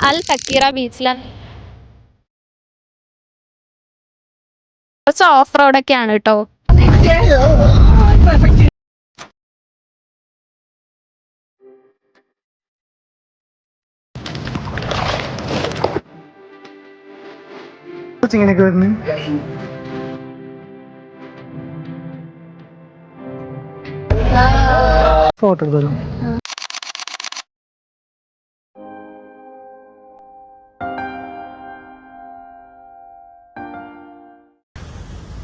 അൽ തക്കീറ ബീച്ചിലാണ്. കുറച്ച് ഓഫ് റോഡൊക്കെയാണ് കേട്ടോ. ഫോട്ടോ തരും.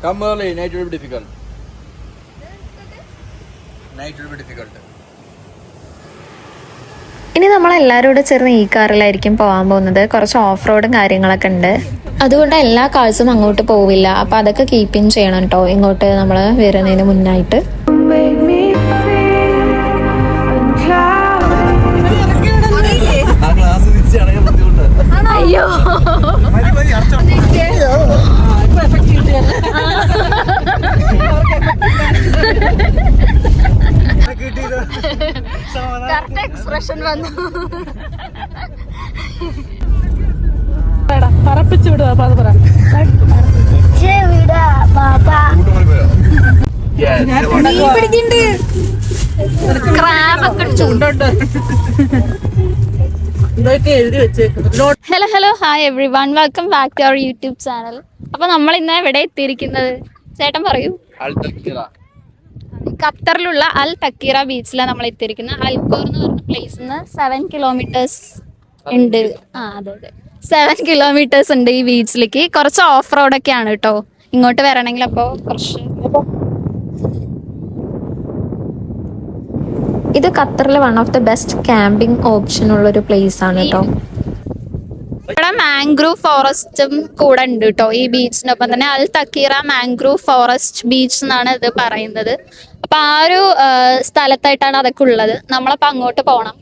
Come early, night will be difficult. Night will be difficult. ഇനി നമ്മളെല്ലാവരും കൂടെ ചേർന്ന് ഈ കാറിലായിരിക്കും പോകാൻ പോകുന്നത്. കുറച്ച് ഓഫ് റോഡും കാര്യങ്ങളൊക്കെ ഉണ്ട്, അതുകൊണ്ട് എല്ലാ കാഴ്സും അങ്ങോട്ട് പോവില്ല. അപ്പം അതൊക്കെ കീപ്പിങ് ചെയ്യണം കേട്ടോ ഇങ്ങോട്ട് നമ്മൾ വരുന്നതിന് മുന്നായിട്ട്. അയ്യോ കറക്റ്റ് എക്സ്പ്രഷൻ വന്നു. പറപ്പിച്ചു വിടുക. Hello hi everyone, welcome back to our YouTube channel. അപ്പൊ നമ്മൾ ഇന്ന് എവിടെ എത്തിയിരിക്കുന്നത് ചേട്ടൻ പറയൂ. ഖത്തറിലുള്ള അൽ തക്കീറ ബീച്ചിലാണ് നമ്മൾ എത്തിയിരിക്കുന്നത്. അൽക്കോർ എന്ന് പറഞ്ഞ പ്ലേസിൽ നിന്ന് 7 കിലോമീറ്റേഴ്സ് ഉണ്ട്. അതെ 7 കിലോമീറ്റേഴ്സ് ഉണ്ട് ഈ ബീച്ചിലേക്ക്. കുറച്ച് ഓഫ് റോഡൊക്കെയാണ് കേട്ടോ ഇങ്ങോട്ട് വരണമെങ്കിൽ. അപ്പോൾ കുറച്ച് ഇത് ഖത്തറിലെ one of the best camping option ഉള്ളൊരു പ്ലേസ് ആണ് കേട്ടോ. ഇവിടെ മാംഗ്രൂവ് ഫോറസ്റ്റും കൂടെ ഉണ്ട് കേട്ടോ ഈ ബീച്ചിനൊപ്പം തന്നെ. അൽ തക്കീറ മാംഗ്രൂവ് ഫോറസ്റ്റ് ബീച്ച് എന്നാണ് ഇത് പറയുന്നത്. അപ്പൊ ആ ഒരു സ്ഥലത്തായിട്ടാണ് അതൊക്കെ ഉള്ളത്. നമ്മളപ്പോ അങ്ങോട്ട് പോകണം.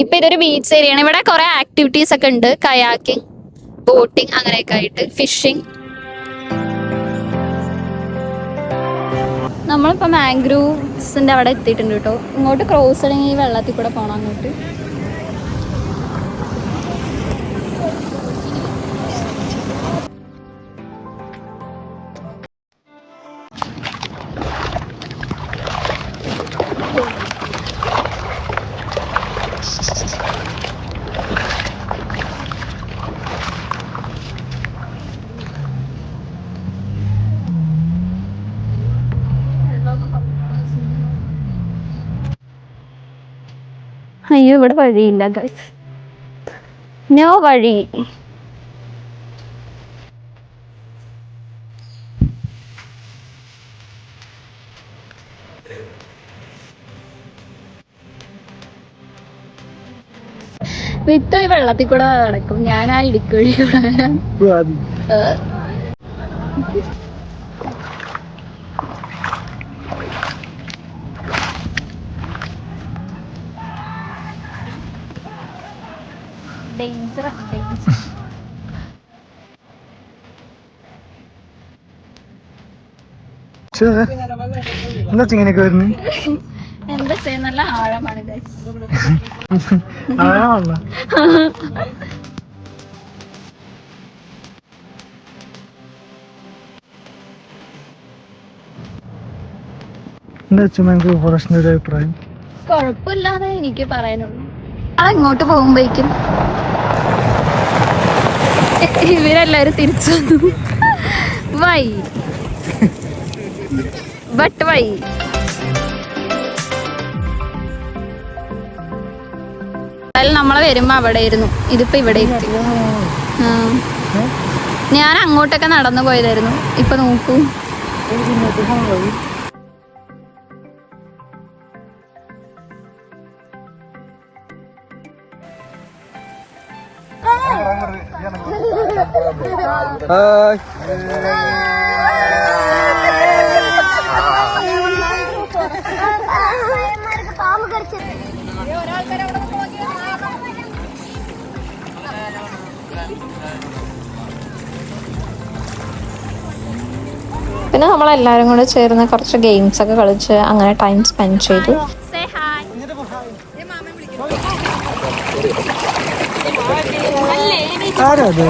ഇപ്പൊ ഇതൊരു ബീച്ച് ഏരിയയാണ്. ഇവിടെ കുറെ ആക്ടിവിറ്റീസ് ഒക്കെ ഉണ്ട്, കയാക്കിംഗ്, ബോട്ടിങ്, അങ്ങനെയൊക്കെ ആയിട്ട്, ഫിഷിംഗ്. നമ്മളിപ്പോ മാംഗ്രൂവ്സിന്റെ അവിടെ എത്തിയിട്ടുണ്ട് കേട്ടോ. ഇങ്ങോട്ട് ക്രോസ് ചെയ്യണമെങ്കിൽ ഈ വെള്ളത്തിൽ കൂടെ പോകണം അങ്ങോട്ട്. അയ്യോ ഇവിടെ വഴിയില്ല ഗൈസ്, നോ വഴി. വിത്ത് ഈ വെള്ളത്തിൽ കൂടെ നടക്കും, ഞാൻ ആ ഇടുക്കുവഴി കൂടെ. ഡേഞ്ചർ എന്താ ഇങ്ങനെയൊക്കെ വരുന്നു? എന്താ ചെയ്യാൻ, നല്ല ആഴമാണ് ആഴമാണല്ലോ. എന്താ മാംഗ്രൂവ് ഫോറസ്റ്റിന്റെ ഒരു അഭിപ്രായം? കുഴപ്പമില്ലാതെ എനിക്ക് പറയാനുള്ളൂ. അങ്ങോട്ട് പോകുമ്പോഴേക്കും ഇവരെല്ലാരും തിരിച്ചു വന്നു. വൈ ബട്ട് വൈ നമ്മളെ വരുമ്പോ അവിടെ ആയിരുന്നു, ഇതിപ്പോ ഇവിടെ എത്തി. ഞാൻ അങ്ങോട്ടൊക്കെ നടന്നു പോയതായിരുന്നു, ഇപ്പൊ നോക്കൂ. പിന്നെ നമ്മളെല്ലാവരും കൂടെ ചേർന്ന് കുറച്ച് ഗെയിംസ് ഒക്കെ കളിച്ച് അങ്ങനെ ടൈം സ്പെൻഡ് ചെയ്തു. ആരാ അത്?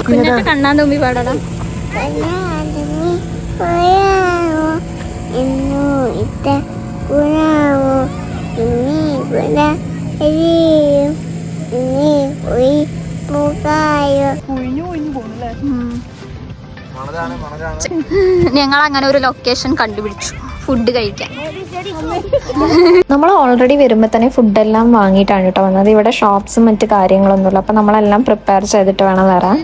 കുഞ്ഞിട്ട് കണ്ണാൻ തുമ്പി പാടണം. ഞങ്ങൾ അങ്ങനെ ഒരു ലൊക്കേഷൻ കണ്ടുപിടിച്ചു ഫുഡ് കഴിക്കാൻ. നമ്മൾ ഓൾറെഡി വരുമ്പോൾ തന്നെ ഫുഡെല്ലാം വാങ്ങിയിട്ടാണ് കേട്ടോ വന്നത്. ഇവിടെ ഷോപ്സും മറ്റു കാര്യങ്ങളൊന്നുമില്ല. അപ്പം നമ്മളെല്ലാം പ്രിപ്പയർ ചെയ്തിട്ട് വേണം വരാൻ.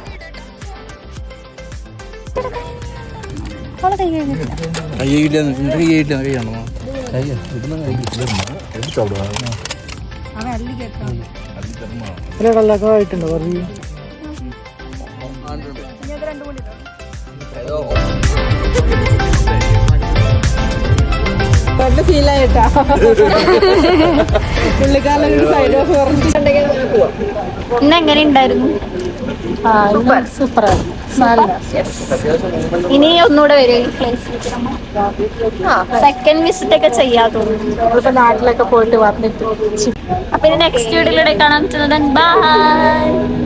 ആയിട്ടുണ്ടോ പറഞ്ഞു? ഫീലായിട്ടാ പുള്ളിക്കാരൻ സൈഡ് ഓഫ് ഇന്ന് എങ്ങനെ ഉണ്ടായിരുന്നു? സൂപ്പർ ഇനി ഒന്നുകൂടെ വരും ഈ പ്ലേസിലേക്ക്. സെക്കൻഡ് വിസിറ്റ് ഒക്കെ ചെയ്യാൻ തോന്നുന്നു. നമ്മളിപ്പോ നാട്ടിലൊക്കെ പോയിട്ട് വന്നിട്ട് അപ്പൊ ഇനി നെക്സ്റ്റ് വീഡിയോയിലൂടെ കാണാൻ. ബൈ.